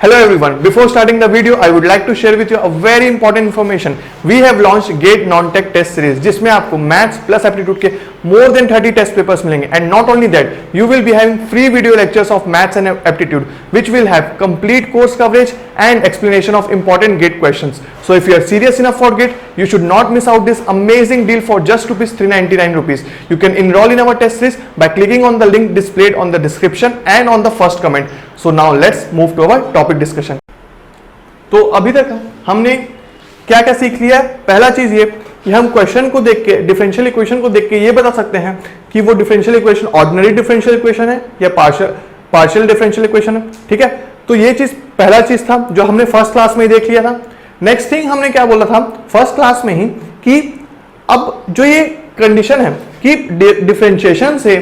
Hello everyone. Before starting the video, I would like to share with you a very important information. We have launched GATE Non-Tech Test Series, जिसमें आपको maths plus aptitude के more than 30 test papers मिलेंगे. And not only that, you will be having free video lectures of maths and aptitude, which will have complete course coverage and explanation of important GATE questions. So if you are serious enough for GATE, you should not miss out this amazing deal for just ₹399. You can enroll in our test series by clicking on the link displayed on the description and on the first comment. So now let's move to our topic discussion. तो अभी तक हमने क्या क्या सीख लिया है. पहला चीज ये कि हम क्वेश्चन को देख के, डिफरेंशियल इक्वेशन को देख के ये बता सकते हैं कि वो differential equation ordinary differential equation है या पार्शियल डिफरेंशियल इक्वेशन है. ठीक है, तो ये चीज पहला चीज था जो हमने फर्स्ट क्लास में ही देख लिया था. नेक्स्ट थिंग हमने क्या बोला था फर्स्ट क्लास में ही कि अब जो ये कंडीशन है कि डिफरेंशिएशन से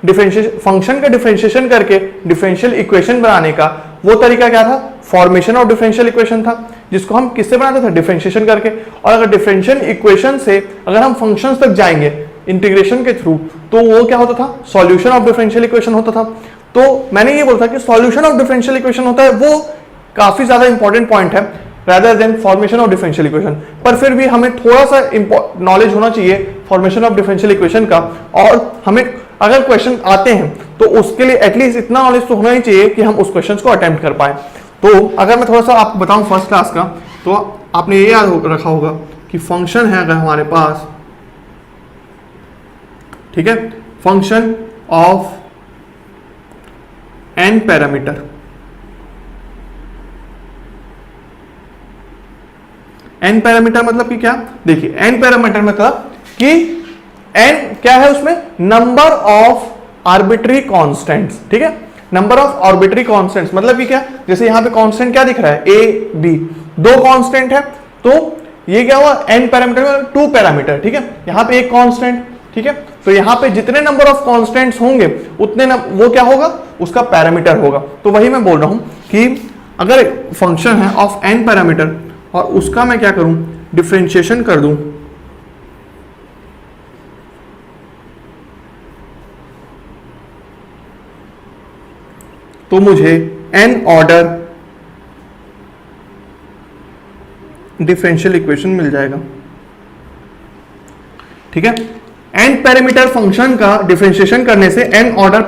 फंक्शन का डिफरेंशिएशन करके डिफरेंशियल इक्वेशन बनाने का वो तरीका क्या था, फॉर्मेशन ऑफ डिफरेंशियल इक्वेशन था, जिसको हम किससे बनाते थे, डिफरेंशिएशन करके. और अगर डिफरेंशियल इक्वेशन से अगर हम फंक्शंस तक जाएंगे इंटीग्रेशन के थ्रू, तो वो क्या होता था, सॉल्यूशन ऑफ डिफरेंशियल इक्वेशन होता था. तो मैंने ये बोला था कि सॉल्यूशन ऑफ डिफरेंशियल इक्वेशन होता है, वो काफी ज्यादा इंपॉर्टेंट पॉइंट है rather than formation of differential equation. पर फिर भी हमें थोड़ा सा नॉलेज होना चाहिए फॉर्मेशन ऑफ डिफरेंशियल इक्वेशन का, और हमें अगर क्वेश्चन आते हैं तो उसके लिए एटलीस्ट इतना नॉलेज तो होना ही चाहिए कि हम उस क्वेश्चन को अटेम्प्ट कर पाए. तो अगर मैं थोड़ा सा आपको बताऊं फर्स्ट क्लास का, तो आपने ये याद रखा होगा कि फंक्शन है अगर हमारे पास, ठीक है, function of n parameter, n parameter मतलब कि क्या, देखिए n पैरामीटर मतलब कि n क्या है, उसमें नंबर ऑफ आर्बिट्री कांस्टेंट्स. ठीक है, नंबर ऑफ आर्बिट्री कांस्टेंट्स मतलब कि क्या, जैसे यहां पे कांस्टेंट क्या दिख रहा है, a b, दो कांस्टेंट है, तो ये क्या हुआ, n पैरामीटर में 2 पैरामीटर. ठीक है, यहां पे एक कांस्टेंट. ठीक है, तो यहां पे जितने नंबर ऑफ कांस्टेंट्स होंगे उतने वो क्या होगा, उसका पैरामीटर होगा. तो वही मैं बोल रहा हूं कि अगर फंक्शन है ऑफ n पैरामीटर और उसका मैं क्या करूं, डिफरेंशिएशन कर दूं, तो मुझे n ऑर्डर डिफरेंशियल इक्वेशन मिल जाएगा. ठीक है, n पैरामीटर फंक्शन का डिफरेंशिएशन करने से n ऑर्डर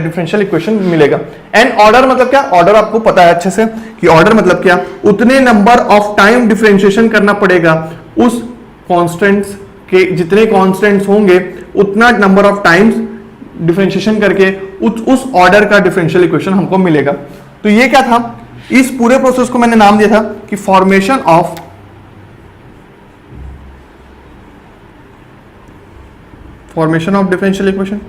डिफरेंशियल इक्वेशन मिलेगा. n ऑर्डर मतलब क्या, ऑर्डर आपको पता है अच्छे से कि ऑर्डर मतलब क्या, उतने नंबर ऑफ टाइम डिफरेंशिएशन करना पड़ेगा उस कांस्टेंट्स के, जितने कांस्टेंट्स होंगे उतना नंबर ऑफ टाइम्स डिफरेंशिएशन करके उस ऑर्डर का डिफरेंशियल इक्वेशन हमको मिलेगा. तो ये क्या था, इस पूरे प्रोसेस को मैंने नाम दिया था कि formation of differential equation.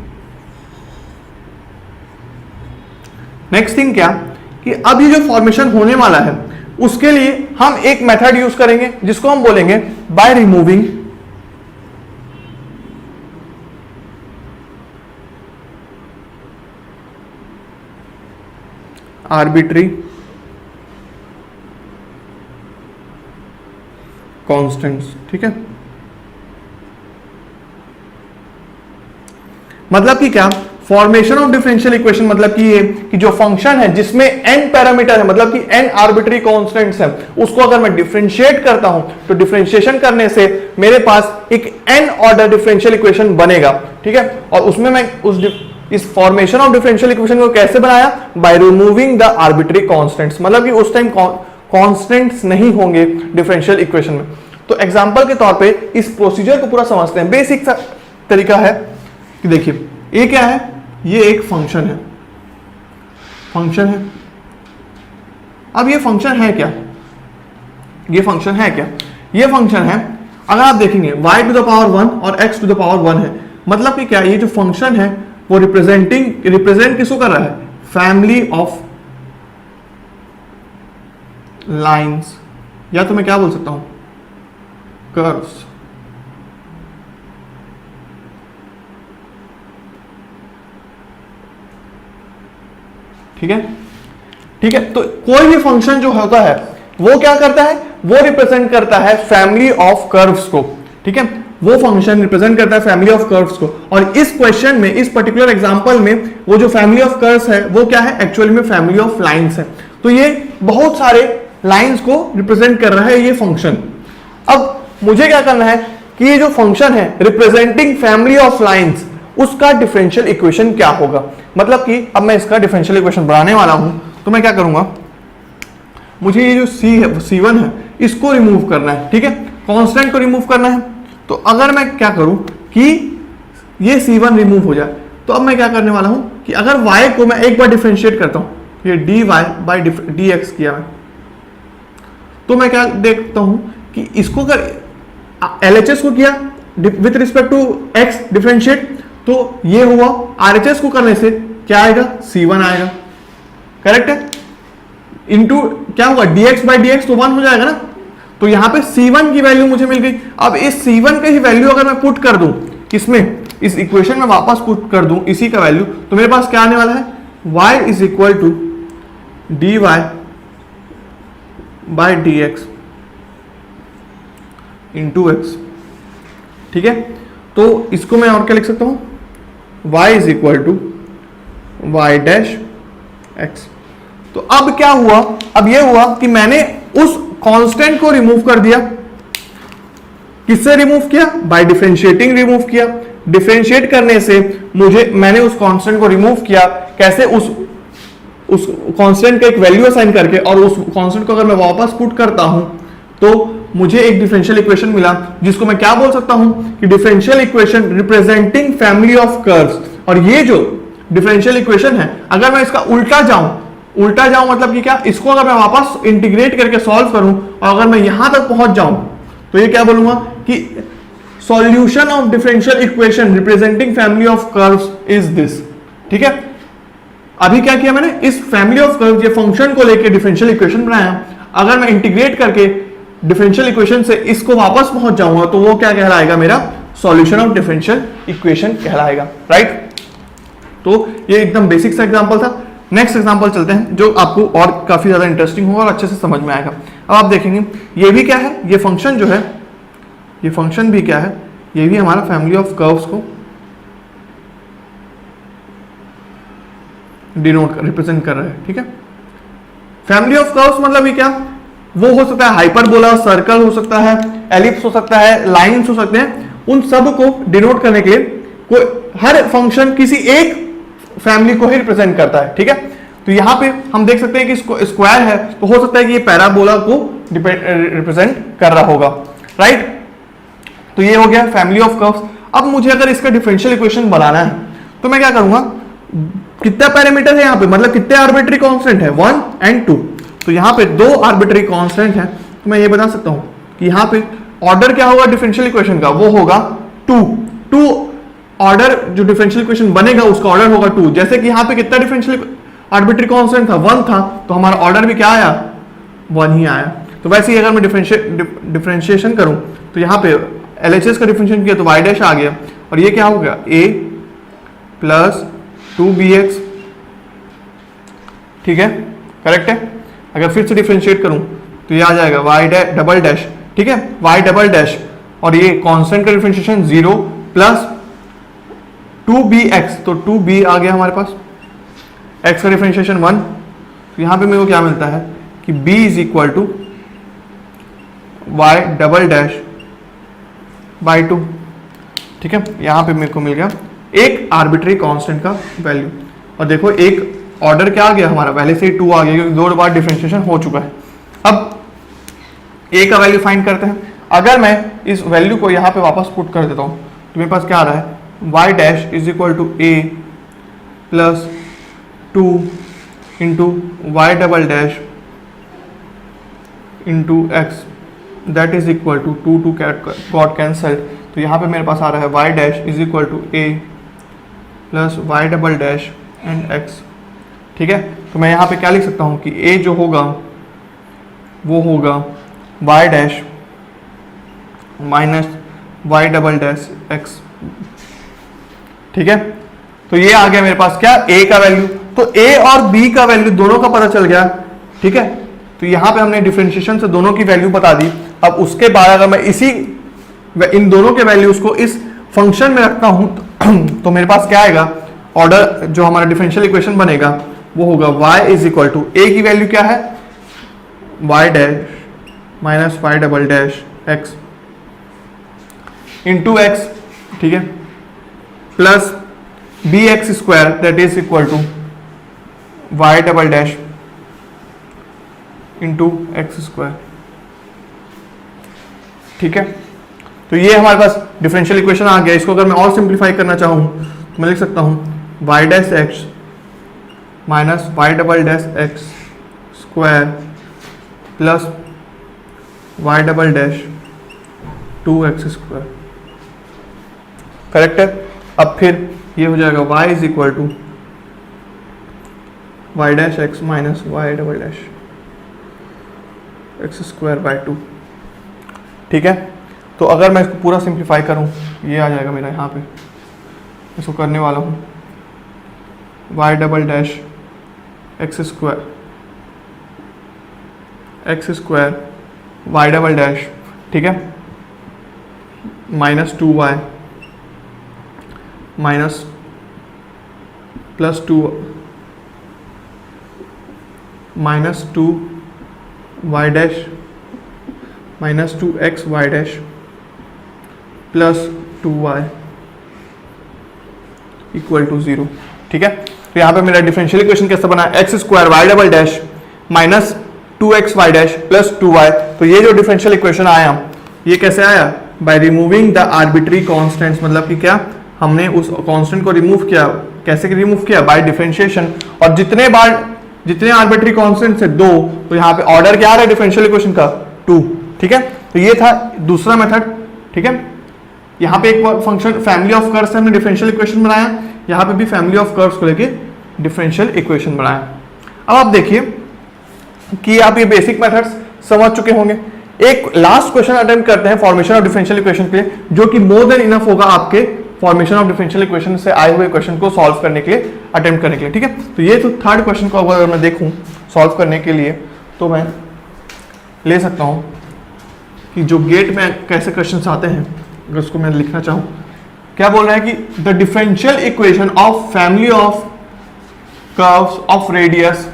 Next thing क्या कि अब ये जो फॉर्मेशन होने वाला है उसके लिए हम एक मेथड यूज करेंगे जिसको हम बोलेंगे बाय रिमूविंग आर्बिट्री कांस्टेंट्स. ठीक है, मतलब कि क्या, फॉर्मेशन ऑफ डिफरेंशियल इक्वेशन मतलब कि ये कि जो फंक्शन है जिसमें n पैरामीटर है, मतलब कि n आर्बिट्री कांस्टेंट्स है, उसको अगर मैं डिफरेंशिएट करता हूं तो डिफरेंशिएशन करने से मेरे पास एक n ऑर्डर डिफरेंशियल इक्वेशन बनेगा. ठीक है, और उसमें मैं इस फॉर्मेशन ऑफ डिफरेंशियल इक्वेशन को कैसे बनाया, bye removing the arbitrary constants, मतलब कि उस टाइम कांस्टेंट्स नहीं होंगे डिफरेंशियल इक्वेशन में. तो एग्जांपल के तौर पे इस प्रोसीजर को पूरा समझते हैं. बेसिक तरीका है कि देखिए ये क्या है, ये एक फंक्शन है, अब ये फंक्शन है क्या, ये फंक्शन है, अगर आप देखेंगे y टू द पावर 1 और x टू द पावर 1 है, मतलब कि क्या, ये जो फंक्शन है वो रिप्रेजेंट किसको कर रहा है, फैमिली ऑफ लाइंस, या तो मैं क्या बोल सकता हूं, कर्व्स. ठीक है, तो कोई भी फंक्शन जो होता है वो क्या करता है, वो रिप्रेजेंट करता है फैमिली ऑफ कर्व्स को. ठीक है, वो फंक्शन रिप्रेजेंट करता है फैमिली ऑफ कर्व्स को. और इस क्वेश्चन में, इस पर्टिकुलर एग्जांपल में, वो जो फैमिली ऑफ कर्व्स है वो क्या है, एक्चुअली में फैमिली ऑफ लाइंस है. तो ये बहुत सारे लाइंस को रिप्रेजेंट कर रहा है ये फंक्शन। अब मुझे क्या करना है कि ये जो फंक्शन है रिप्रेजेंटिंग फैमिली ऑफ लाइंस, उसका डिफरेंशियल इक्वेशन क्या होगा। मतलब कि अब मैं इसका डिफरेंशियल इक्वेशन बनाने वाला हूं, तो मैं क्या करूंगा, मुझे ये जो सी है C1 है इसको रिमूव करना है, ठीक है, कांस्टेंट को रिमूव करना है। तो अगर मैं क्या करूं कि ये C1 रिमूव हो जाए, तो अब मैं क्या करने वाला हूं कि अगर y को मैं एक बार डिफरेंशिएट करता हूं, ये dy बाई dx किया मैं, तो मैं क्या देखता हूं कि इसको अगर LHS को किया with respect to x differentiate, तो ये हुआ, RHS को करने से क्या आएगा, C1 आएगा, करेक्ट है, इनटू क्या होगा dx बाई dx तो 1 हो जाएगा ना। तो यहां पे C1 की वैल्यू मुझे मिल गई। अब इस C1 की वैल्यू अगर मैं पुट कर दूं किसमें, इस इक्वेशन में वापस पुट कर दूं इसी का वैल्यू, तो मेरे पास क्या आने वाला है, y is equal to dy by dx into x, ठीक है। तो इसको मैं और क्या लिख सकता हूं, y is equal to y dash x. तो अब क्या हुआ, अब यह हुआ कि मैंने उस कांस्टेंट को रिमूव कर दिया। किससे रिमूव किया, बाय डिफरेंशिएटिंग रिमूव किया। डिफरेंशिएट करने से मैंने उस कांस्टेंट को रिमूव किया, कैसे, उस कांस्टेंट का एक वैल्यू असाइन करके, और उस कांस्टेंट को अगर मैं वापस पुट करता हूं तो मुझे एक डिफरेंशियल इक्वेशन मिला, जिसको मैं क्या बोल सकता हूं कि differential equation representing family of curves. और ये जो डिफरेंशियल इक्वेशन है, अगर मैं इसका उल्टा जाऊं मतलब कि क्या, इसको अगर मैं वापस इंटीग्रेट करके सॉल्व करूं और अगर मैं यहां तक पहुंच जाऊं, तो ये क्या बोलूंगा कि solution of differential equation representing family of curves is this, ठीक है। अभी क्या किया मैंने, इस फैमिली ऑफ कर्व्स ये फंक्शन को लेकर डिफरेंशियल इक्वेशन बनाया। अगर मैं इंटीग्रेट करके डिफरेंशियल इक्वेशन से इसको वापस पहुंच जाऊंगा, तो वो क्या कहलाएगा, मेरा सॉल्यूशन ऑफ डिफरेंशियल इक्वेशन कहलाएगा, राइट। तो ये एकदम बेसिक सा एग्जांपल था। नेक्स्ट एग्जांपल चलते हैं, जो आपको और काफी ज्यादा इंटरेस्टिंग होगा और अच्छे से समझ में आएगा। अब आप देखेंगे ये भी क्या है, ये फंक्शन जो है, ये फंक्शन भी क्या है, ये भी हमारा फैमिली ऑफ कर्व्स को डिनोट रिप्रेजेंट कर रहा है, ठीक है। फैमिली ऑफ कर्व्स मतलब ये क्या, वो हो सकता है हाइपरबोला, सर्कल हो सकता है, एलिप्स हो सकता है, लाइंस हो सकते हैं। उन सब को डिनोट करने के लिए कोई हर फंक्शन किसी एक फैमिली को ही रिप्रेजेंट करता है, ठीक है। तो यहां पे हम देख सकते हैं कि स्क्वायर है, तो हो सकता है कि ये पैराबोला को रिप्रेजेंट कर रहा होगा, राइट। तो ये हो गया फैमिली ऑफ कर्व्स। अब मुझे अगर इसका डिफरेंशियल इक्वेशन बनाना है, तो मैं क्या करूंगा, कितना पैरामीटर है यहाँ पे, मतलब कितने आर्बिट्री कांस्टेंट है, 1 एंड 2। तो यहाँ पे 2 आर्बिट्री कांस्टेंट है, तो मैं ये बता सकता हूं कि यहाँ पे ऑर्डर क्या होगा डिफरेंशियल इक्वेशन का, वो होगा 2 ऑर्डर, जो डिफरेंशियल इक्वेशन बनेगा उसका ऑर्डर होगा 2। जैसे कि यहाँ पे कितना डिफरेंशियल आर्बिट्री कांस्टेंट था, 1 था, तो हमारा ऑर्डर भी क्या आया, 1 ही आया। तो वैसे ही अगर मैं डिफरेंशिएशन करूं, तो यहाँ पे LHS का डिफरेंशिएशन किया तो y डैश आ गया, और ये क्या हो गया, a प्लस 2bx, ठीक है, करेक्ट है। अगर फिर से डिफरेंशिएट करूं तो ये आ जाएगा y डबल डैश, ठीक है, y डबल डैश, और ये कांस्टेंट का डिफरेंशिएशन 0 प्लस 2bx, तो 2b आ गया हमारे पास, x का डिफरेंशिएशन 1। तो यहां पे मेरे को क्या मिलता है कि b is equal to y double dash by 2, ठीक है। यहां पे मेरे को मिल गया एक आर्बिट्री कांस्टेंट का वैल्यू, और देखो एक ऑर्डर क्या आ गया हमारा, पहले से ही 2 आ गया क्योंकि 2 बार डिफरेंशिएशन हो चुका है। अब a का वैल्यू फाइंड करते हैं। अगर मैं इस वैल्यू को यहां पे वापस पुट कर देता हूं, तो मेरे पास क्या आ रहा है, y dash is equal to a plus 2 into y double dash into x, that is equal to 2 got cancelled. तो यहाँ पे मेरे पास आ रहा है y dash is equal to a plus y double dash and x, ठीक है। तो मैं यहाँ पे क्या लिख सकता हूँ कि a जो होगा वो होगा y dash minus y double dash x, ठीक है। तो ये आ गया मेरे पास क्या, a का वैल्यू। तो a और b का वैल्यू दोनों का पता चल गया, ठीक है। तो यहाँ पे हमने डिफरेंशिएशन से दोनों की वैल्यू बता दी। अब उसके बाद अगर मैं इन दोनों के वैल्यूज को इस फंक्शन में रखता हूं, तो मेरे पास क्या आएगा, ऑर्डर जो हमारा डिफरेंशियल इक्वेशन बनेगा वो होगा y is equal to a की वैल्यू क्या है, y dash minus y double dash x into x, ठीक है, plus b x square that is equal to y double dash into x square, ठीक है। तो ये हमारे पास डिफरेंशियल इक्वेशन आ गया। इसको अगर मैं और सिंप्लीफाई करना चाहूँ तो मैं लिख सकता हूँ y dash x minus y double dash x square plus y double dash 2x square, correct है। अब फिर ये हो जाएगा y is equal to y dash x minus y double dash x square by 2, ठीक है। तो अगर मैं इसको पूरा सिंप्लीफाई करूं, ये आ जाएगा मेरा यहाँ पे, इसको करने वाला हूँ y double dash x square y double dash, ठीक है, minus 2y minus plus 2 minus 2y dash minus 2xy dash plus 2y equal to 0, ठीक है। तो यहाँ पे मेरा डिफरेंशियल इक्वेशन कैसा बना, x square y double dash minus 2xy dash plus 2y। तो ये जो डिफरेंशियल इक्वेशन आया, ये कैसे आया, bye removing the arbitrary constants, मतलब कि क्या, हमने उस कांस्टेंट को रिमूव किया। कैसे रिमूव किया, बाय डिफरेंशिएशन। और जितने आर्बिट्री कांस्टेंट्स है 2, तो यहाँ पे ऑर्डर क्या आ रहा है डिफरेंशियल इक्वेशन का, 2, ठीक है। तो ये था दूसरा मेथड, ठीक है। यहाँ पे एक फंक्शन फैमिली ऑफ कर्व्स से हमने डिफरेंशियल इक्वेशन बनाया, यहाँ पे भी फैमिली ऑफ कर्व्स को लेके डिफरेंशियल इक्वेशन बनाया। अब आप देखिए कि आप ये बेसिक मेथड्स समझ चुके होंगे। एक लास्ट क्वेश्चन अटेम्प्ट करते हैं फॉर्मेशन ऑफ डिफरेंशियल इक्वेशन के लिए, जो कि मोर देन इनफ होगा आपके फॉर्मेशन ऑफ डिफरेंशियल इक्वेशन से आए हुए क्वेश्चन को सॉल्व करने के लिए, अटेम्प्ट करने के लिए, ठीक है। तो ये तो थर्ड क्वेश्चन को अगर मैं देखूं सॉल्व करने के लिए, तो मैं ले सकता हूं कि जो गेट में कैसे क्वेश्चन आते हैं, अगर उसको मैं लिखना चाहूं, क्या बोल रहा है कि the differential equation of family of curves of radius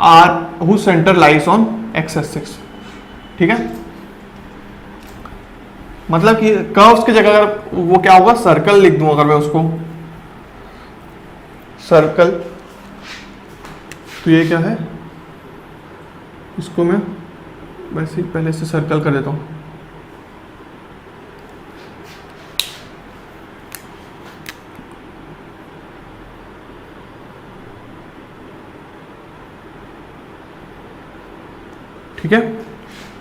r whose centre lies on x axis, ठीक है। मतलब कि कर्व्स की जगह अगर वो क्या होगा, सर्कल लिख दूं, अगर मैं उसको सर्कल, तो ये क्या है, इसको मैं वैसे पहले से सर्कल कर देता हूं। ठीक है,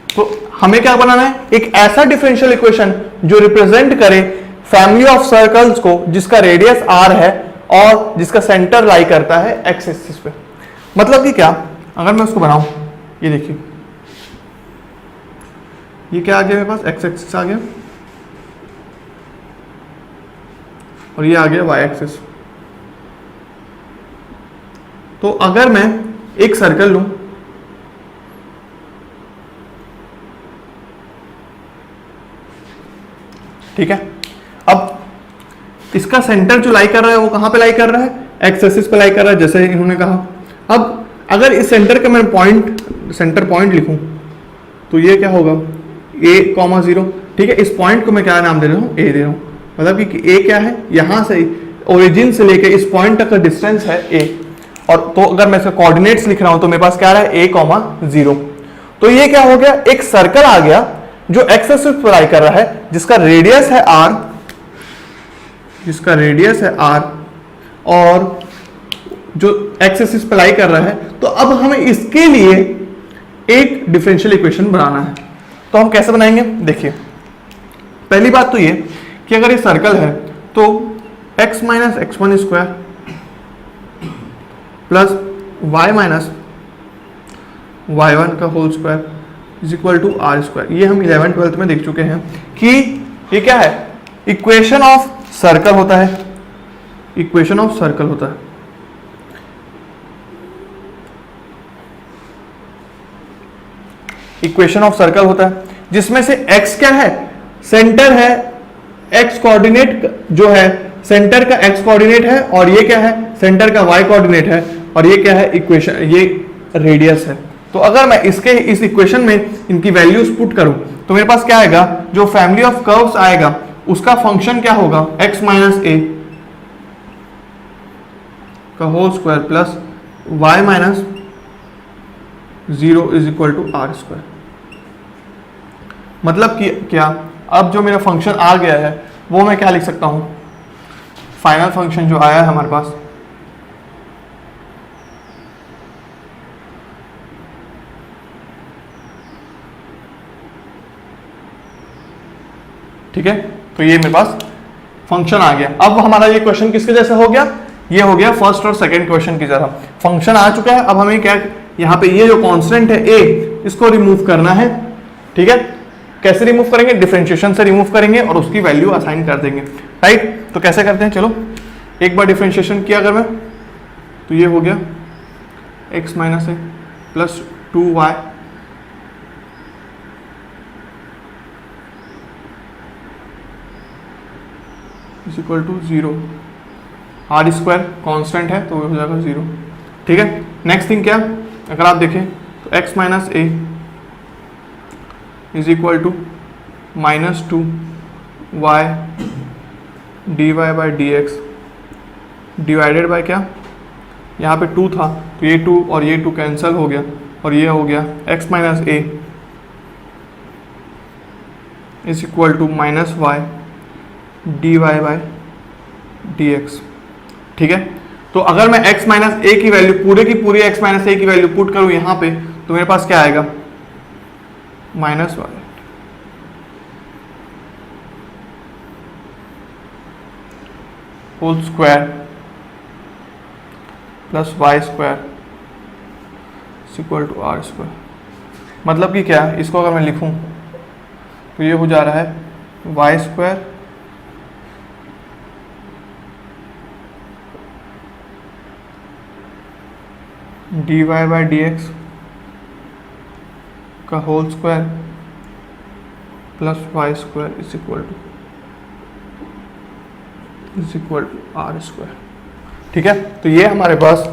तो हमें क्या बनाना है, एक ऐसा डिफरेंशियल इक्वेशन जो रिप्रेजेंट करे फैमिली ऑफ सर्कल्स को जिसका रेडियस r है और जिसका सेंटर लाई करता है एक्स एक्सिस पे। मतलब कि क्या, अगर मैं उसको बनाऊं, ये देखिए, ये क्या आ गया मेरे पास, एक्स एक्सिस आ गया और ये आ गया वाई एक्सिस। तो अगर मैं एक सर्कल लूं, ठीक है, अब इसका सेंटर जो लाई कर रहा है वो कहां पे लाई कर रहा है, एक्स एक्सिस पे लाई कर रहा है, जैसे इन्होंने कहा। अब अगर इस सेंटर का मैं सेंटर पॉइंट लिखूं, तो ये क्या होगा, a, 0, ठीक है। इस पॉइंट को मैं क्या नाम दे रहा हूं, a दे रहा हूं। मतलब कि a क्या है, यहां से ओरिजिन से लेके इस पॉइंट तक का डिस्टेंस है a। और तो अगर मैं इसका कोऑर्डिनेट्स लिख रहा हूं तो मेरे पास क्या आ रहा है, a, 0। तो ये क्या हो गया, एक सर्कल आ गया जो एक्स एक्सिस पर लाई कर रहा है, जिसका रेडियस है r, और जो एक्स एक्सिस पर लाई कर रहा है। तो अब हमें इसके लिए एक डिफरेंशियल इक्वेशन बनाना है। तो हम कैसे बनाएंगे, देखिए, पहली बात तो ये कि अगर ये सर्कल है तो x minus x1 square plus y minus y1 का whole square is equal to r square. ये हम 11th-12th में देख चुके हैं कि ये क्या है, इक्वेशन ऑफ सर्कल होता है, इक्वेशन ऑफ सर्कल होता है। इक्वेशन ऑफ सर्कल होता है जिसमें से x क्या है, सेंटर है, x कोऑर्डिनेट जो है, सेंटर का x कोऑर्डिनेट है, और ये क्या है, सेंटर का y कोऑर्डिनेट है और ये क्या है इक्वेशन, ये रेडियस है। तो अगर मैं इस इक्वेशन में इनकी वैल्यूज पुट करूं तो मेरे पास क्या आएगा, जो फैमिली ऑफ कर्व्स आएगा उसका फंक्शन क्या होगा, x माइनस ए का whole square plus y minus 0 is equal to r square. मतलब कि क्या, अब जो मेरा फंक्शन आ गया है वो मैं क्या लिख सकता हूं, फाइनल फंक्शन जो आया है हमारे पास, ठीक है। तो ये मेरे पास फंक्शन आ गया। अब हमारा ये क्वेश्चन किसके जैसा हो गया, ये हो गया फर्स्ट और सेकंड क्वेश्चन की तरह। फंक्शन आ चुका है, अब हमें क्या, यहाँ पे ये जो कांस्टेंट है a, इसको रिमूव करना है, ठीक है। कैसे रिमूव करेंगे, डिफरेंशिएशन से रिमूव करेंगे और उसकी वैल्यू असाइन कर देंगे, राइट। तो कैसे करते हैं, चलो एक बार डिफरेंशिएशन किया अगर मैं, तो ये हो गया x minus a plus 2y is equal to 0, r square constant है तो हो जाएगा 0, ठीक है। नेक्स्ट थिंग क्या, अगर आप देखें तो x minus a is equal to minus 2y dy by d x divided by क्या, यहाँ पे 2 था तो ये 2 और ये 2 कैंसिल हो गया और ये हो गया x minus a is equal to minus y dy by d x, ठीक है। तो अगर मैं x माइनस ए की वैल्यू पूरे की पूरी x माइनस ए की वैल्यू पुट करूं यहां पे, तो मेरे पास क्या आएगा, minus y whole square plus y square equal to r square. मतलब कि क्या, इसको अगर मैं लिखूं तो ये हो जा रहा है y square d y by d x का whole square plus y square is equal to r square, ठीक है। तो ये हमारे पास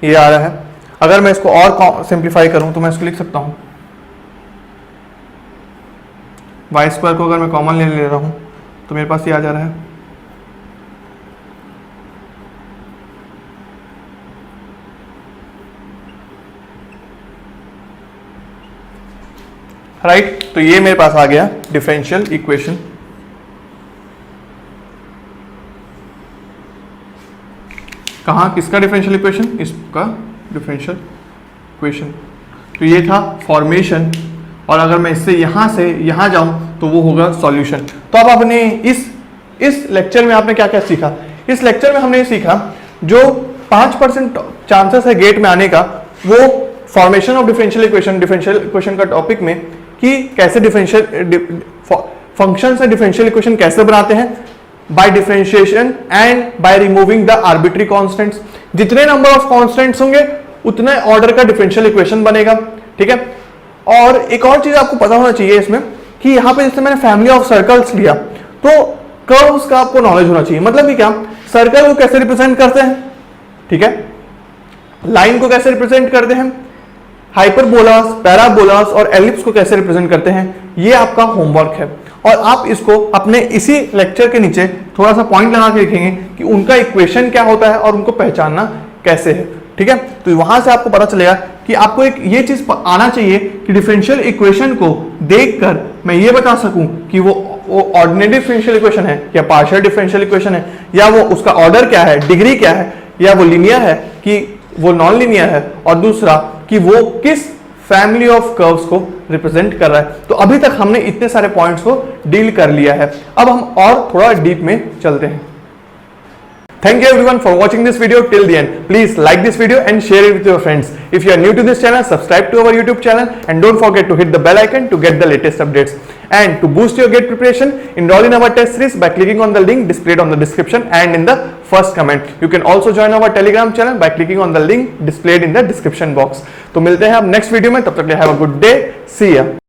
ये आ रहा है। अगर मैं इसको और सिंप्लीफाई करूं तो मैं इसको लिख सकता हूं, वाई स्क्वायर को अगर मैं कॉमन ले रहा हूं तो मेरे पास ये आ जा रहा है राइट। तो ये मेरे पास आ गया डिफरेंशियल इक्वेशन। कहाँ, किसका डिफरेंशियल इक्वेशन, इसका डिफरेंशियल इक्वेशन। तो ये था फॉर्मेशन, और अगर मैं इससे यहां से यहां जाऊं तो वो होगा सॉल्यूशन। तो अब आपने इस लेक्चर में आपने क्या क्या सीखा, इस लेक्चर में हमने सीखा जो 5% चांसेस है गेट में आने का, वो फॉर्मेशन ऑफ डिफरेंशियल इक्वेशन का टॉपिक में, कि कैसे फंक्शन से डिफरेंशियल इक्वेशन कैसे बनाते हैं, by differentiation and by removing the arbitrary constants. जितने नंबर ऑफ कांस्टेंट्स होंगे उतने ऑर्डर का डिफरेंशियल इक्वेशन बनेगा, ठीक है। और एक और चीज आपको पता होना चाहिए इसमें, कि यहाँ पे जैसे मैंने फैमिली ऑफ सर्कल्स लिया तो कर्व्स का आपको नॉलेज होना चाहिए। मतलब कि क्या, सर्कल को कैसे रिप्रेजेंट करते हैं, ठीक है, लाइन को कैसे रिप्रेजेंट करते हैं, हाइपरबोलास, पैराबोलास और एलिप्स को कैसे रिप्रेजेंट करते हैं, ये आपका होमवर्क है। और आप इसको अपने इसी लेक्चर के नीचे थोड़ा सा पॉइंट लगा के लिखेंगे कि उनका इक्वेशन क्या होता है और उनको पहचानना कैसे है, ठीक है। तो वहां से आपको पता चलेगा कि आपको एक ये चीज आना चाहिए कि डिफरेंशियल इक्वेशन को देखकर मैं ये बता सकूं कि वो ऑर्डिनरी डिफरेंशियल इक्वेशन है या पार्शियल डिफरेंशियल इक्वेशन है, या वो उसका ऑर्डर क्या है, डिग्री क्या है, या वो लीनियर है कि वो नॉन लीनियर है, और दूसरा कि वो किस फैमिली ऑफ कर्व्स को रिप्रेजेंट कर रहा है। तो अभी तक हमने इतने सारे पॉइंट्स को डील कर लिया है। अब हम और थोड़ा डीप में चलते हैं। Thank you everyone for watching this video till the end. Please like this video and share it with your friends. If you are new to this channel, subscribe to our YouTube channel and don't forget to hit the bell icon to get the latest updates. And to boost your GATE preparation, enroll in our test series by clicking on the link displayed on the description and in the first comment. You can also join our Telegram channel by clicking on the link displayed in the description box. तो मिलते हैं अब next video में, तब तक के लिए have a good day. See ya.